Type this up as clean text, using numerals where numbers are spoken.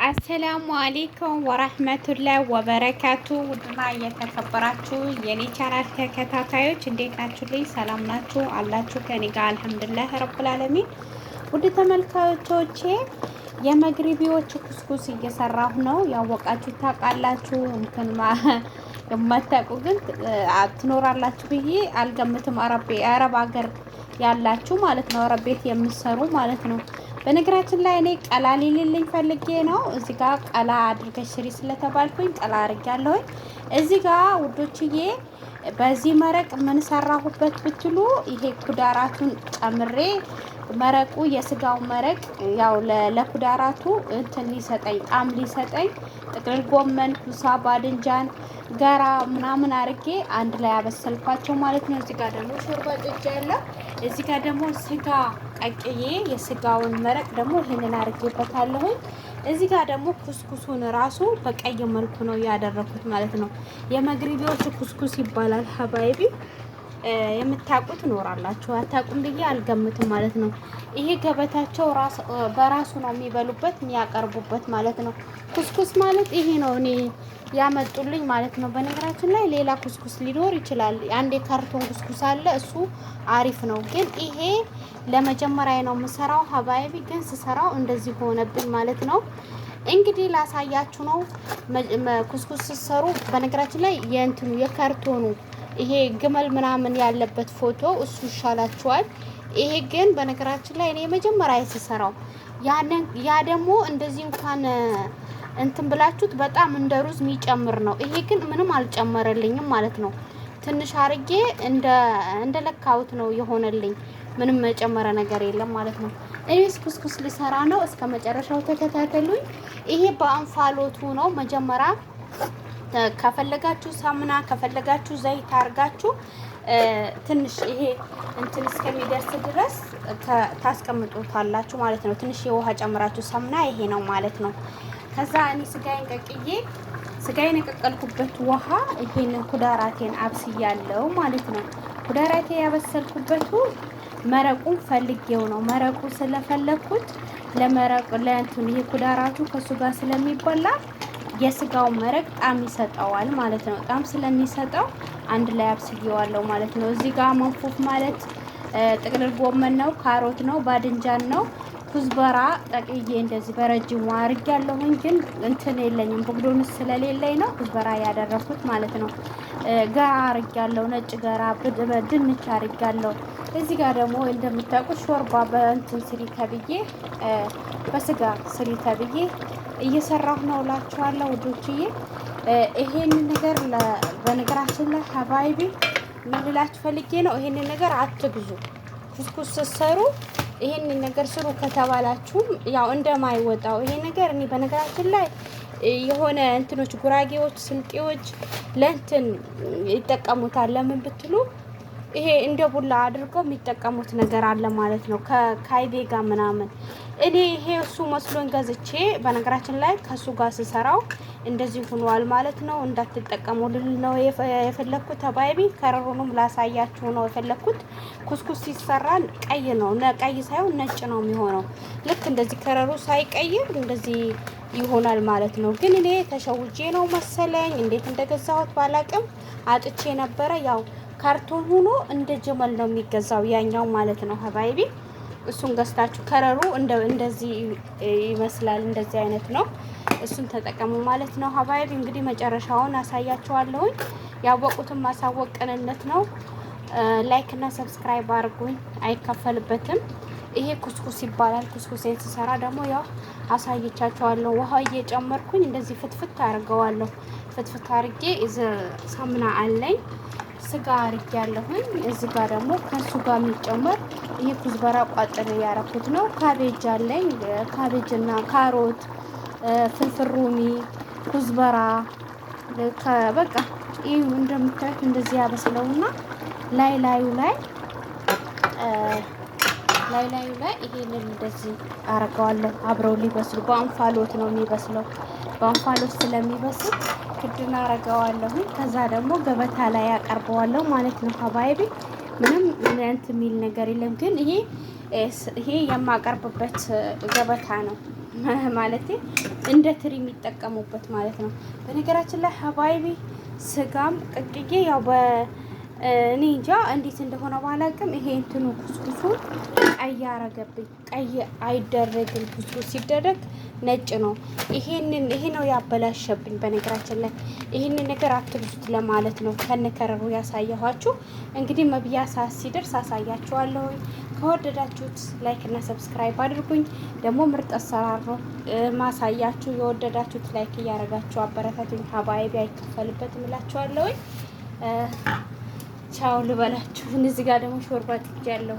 አሰላሙ አሌይኩም ወራህመቱላህ ወበረካቱ። ውድና እየተከበራችሁ የኔ ቻናል ተከታታዮች እንዴት ናችሁ? ልኝ ሰላም ናችሁ አላችሁ? ከኔ ጋር አልሐምዱሊላህ ረብል ዓለሚን። ውድ ተመልካቾቼ የመግሪቢዎች ኩስኩስ እየሰራሁ ነው። ያወቃችሁ ታውቃላችሁ፣ እንትን የማታውቁ ግን ትኖራላችሁ ብዬ አልገምትም። አረብ ሀገር ያላችሁ ማለት ነው፣ አረብ ቤት የምትሰሩ ማለት ነው። በነገራችን ላይ እኔ ቀላ ሊልልኝ ፈልጌ ነው። እዚህ ጋር ቀላ አድርገሽ ስሪ ስለተባልኩኝ ቀላ አድርጊያለሁኝ። እዚህ ጋር ውዶችዬ በዚህ መረቅ ምን ሰራሁበት ብትሉ ይሄ ኩዳራቱን ጨምሬ መረቁ የስጋው መረቅ ያው ለኩዳራቱ እንትን ሊሰጠኝ ጣም ሊሰጠኝ ጥቅልል ጎመን፣ ኩሳ፣ ባድንጃን፣ ጋራ ምናምን አርጌ አንድ ላይ አበሰልኳቸው ማለት ነው። እዚህ ጋር ደግሞ ሾርባ ጥጃለሁ። እዚህ ጋር ደግሞ ስጋ ቀቅዬ የስጋውን መረቅ ደግሞ ይሄንን አርጌበታለሁኝ። እዚህ ጋር ደግሞ ኩስኩሱን ራሱ በቀይ መልኩ ነው ያደረኩት ማለት ነው። የመግሪቢዎች ኩስኩስ ይባላል ሀባይቢ። የምታውቁት ኖራላችሁ፣ አታውቁም ብዬ አልገምትም ማለት ነው። ይሄ ገበታቸው በራሱ ነው የሚበሉበት የሚያቀርቡበት ማለት ነው። ኩስኩስ ማለት ይሄ ነው እኔ ያመጡልኝ ማለት ነው። በነገራችን ላይ ሌላ ኩስኩስ ሊኖር ይችላል። አንድ የካርቶን ኩስኩስ አለ፣ እሱ አሪፍ ነው። ግን ይሄ ለመጀመሪያ ነው የምሰራው ሀባይቢ። ግን ስሰራው እንደዚህ ሆነብኝ ማለት ነው። እንግዲህ ላሳያችሁ ነው። ኩስኩስ ስትሰሩ በነገራችን ላይ የእንትኑ የካርቶኑ ይሄ ግመል ምናምን ያለበት ፎቶ እሱ ይሻላችኋል። ይሄ ግን በነገራችን ላይ እኔ መጀመሪያ ስሰራው ያ ደግሞ እንደዚህ እንኳን እንትን ብላችሁት በጣም እንደ ሩዝ የሚጨምር ነው። ይሄ ግን ምንም አልጨመረልኝም ማለት ነው። ትንሽ አርጌ እንደ ለካውት ነው የሆነልኝ። ምንም መጨመረ ነገር የለም ማለት ነው። እኔስ ኩስኩስ ልሰራ ነው። እስከ መጨረሻው ተከታተሉኝ። ይሄ በእንፋሎቱ ነው መጀመሪያ ከፈለጋችሁ ሳሙና ከፈለጋችሁ ዘይት አርጋችሁ ትንሽ ይሄ እንትን እስከሚደርስ ድረስ ታስቀምጡታላችሁ ማለት ነው። ትንሽ የውሃ ጨምራችሁ ሳሙና ይሄ ነው ማለት ነው። ከዛ እኔ ስጋዬን ቀቅዬ ስጋዬን የቀቀልኩበት ውሃ ይሄንን ኩዳራቴን አብስያለሁ ማለት ነው። ኩዳራቴ ያበሰልኩበቱ መረቁን ፈልጌው ነው። መረቁ ስለፈለኩት ለመረቁ ለእንትን ይሄ ኩዳራቱ ከሱ ጋር ስለሚበላ የስጋው መረቅ ጣም ይሰጠዋል ማለት ነው። ጣም ስለሚሰጠው አንድ ላይ አብስዬዋለሁ ማለት ነው። እዚህ ጋር መንፉፍ ማለት ጥቅልል ጎመን ነው፣ ካሮት ነው፣ ባድንጃን ነው፣ ኩዝበራ ጠቅዬ እንደዚህ በረጅሙ አርጌያለሁኝ። ግን እንትን የለኝም ቦግዶንስ ስለሌለኝ ነው ኩዝበራ ያደረኩት ማለት ነው። ጋራ አርጌያለሁ፣ ነጭ ጋራ፣ ድንች አርጌያለሁ። እዚህ ጋር ደግሞ እንደምታውቁት ሾርባ በእንትን ስሪ ተብዬ በስጋ ስሪ ተብዬ እየሰራሁ ነው እላችኋለሁ ውዶችዬ። ይሄን ነገር በነገራችን ላይ ሀባይቢ ምን ልላችሁ ፈልጌ ነው፣ ይሄንን ነገር አትግዙ። ኩስኩስ ስትሰሩ ይሄንን ነገር ስሩ ከተባላችሁም ያው እንደማይወጣው ይሄ ነገር እኔ በነገራችን ላይ የሆነ እንትኖች ጉራጌዎች፣ ስልጤዎች ለእንትን ይጠቀሙታል። ለምን ብትሉ ይሄ እንደ ቡላ አድርገው የሚጠቀሙት ነገር አለ ማለት ነው፣ ከካይቤ ጋር ምናምን። እኔ ይሄ እሱ መስሎኝ ገዝቼ በነገራችን ላይ ከሱ ጋር ስሰራው እንደዚህ ሆኗል ማለት ነው። እንዳትጠቀሙ ልል ነው የፈለኩት አባይቢ። ከረሩንም ላሳያችሁ ነው የፈለኩት። ኩስኩስ ሲሰራ ቀይ ነው፣ ቀይ ሳይሆን ነጭ ነው የሚሆነው። ልክ እንደዚህ ከረሩ ሳይቀይር እንደዚህ ይሆናል ማለት ነው። ግን እኔ ተሸውጄ ነው መሰለኝ እንዴት እንደገዛሁት ባላቅም አጥቼ ነበረ። ያው ካርቶን ሆኖ እንደ ጀመል ነው የሚገዛው ያኛው ማለት ነው ሀባይቢ። እሱን ገዝታችሁ ከረሩ እንደዚህ ይመስላል፣ እንደዚህ አይነት ነው። እሱን ተጠቀሙ ማለት ነው ሀባይቢ። እንግዲህ መጨረሻውን አሳያችኋለሁኝ። ያወቁትን ማሳወቅ ቅንነት ነው። ላይክ እና ሰብስክራይብ አድርጉኝ፣ አይከፈልበትም። ይሄ ኩስኩስ ይባላል። ኩስኩሴን ስሰራ ደግሞ ያው አሳይቻችኋለሁ። ውሃ እየጨመርኩኝ እንደዚህ ፍትፍት አድርገዋለሁ። ፍትፍት አድርጌ ሳሙና አለኝ ስጋ አርጌ ያለሁኝ። እዚህ ጋር ደግሞ ከሱ ጋር የሚጨመር ይሄ ኩዝበራ ቋጥሬ ያረኩት ነው። ካቤጅ አለኝ። ካቤጅና ካሮት፣ ፍልፍል ሩሚ፣ ኩዝበራ በቃ ይሄ እንደምታዩት እንደዚህ ያበስለውና ላዩ ላይ ይሄንን እንደዚህ አረገዋለሁ። አብረው ሊበስሉ በእንፋሎት ነው የሚበስለው። በእንፋሎት ስለሚበስል ክድና አረገዋለሁ። ከዛ ደግሞ ገበታ ላይ ያቀርበዋለሁ ማለት ነው ሀባይቢ። ምንም እንትን የሚል ነገር የለም። ግን ይሄ የማቀርብበት ገበታ ነው። ማለት እንደ ትሪ የሚጠቀሙበት ማለት ነው። በነገራችን ላይ ሀባይቢ ስጋም ቅቅዬ ያው እኔ እንጃ እንዴት እንደሆነ ባላቅም ይሄ እንትኑ ኩስኩሱን ቀይ አረገብኝ። ቀይ አይደረግም፣ ኩስኩስ ሲደረግ ነጭ ነው። ይሄ ነው ያበላሸብኝ። በነገራችን ላይ ይሄንን ነገር አትብዙት ለማለት ነው ከነከረሩ ያሳየኋችሁ። እንግዲህ መብያ ሰዓት ሲደርስ አሳያችኋለሁ። ከወደዳችሁት ላይክ እና ሰብስክራይብ አድርጉኝ። ደግሞ ምርጥ አሰራር ነው ማሳያችሁ። የወደዳችሁት ላይክ እያደረጋችሁ አበረታቱኝ። ሀባይቢ አይከፈልበትም እላችኋለሁ። ቻው ልበላችሁ። እዚህ ጋር ደግሞ ሾርባ ጥጃለሁ።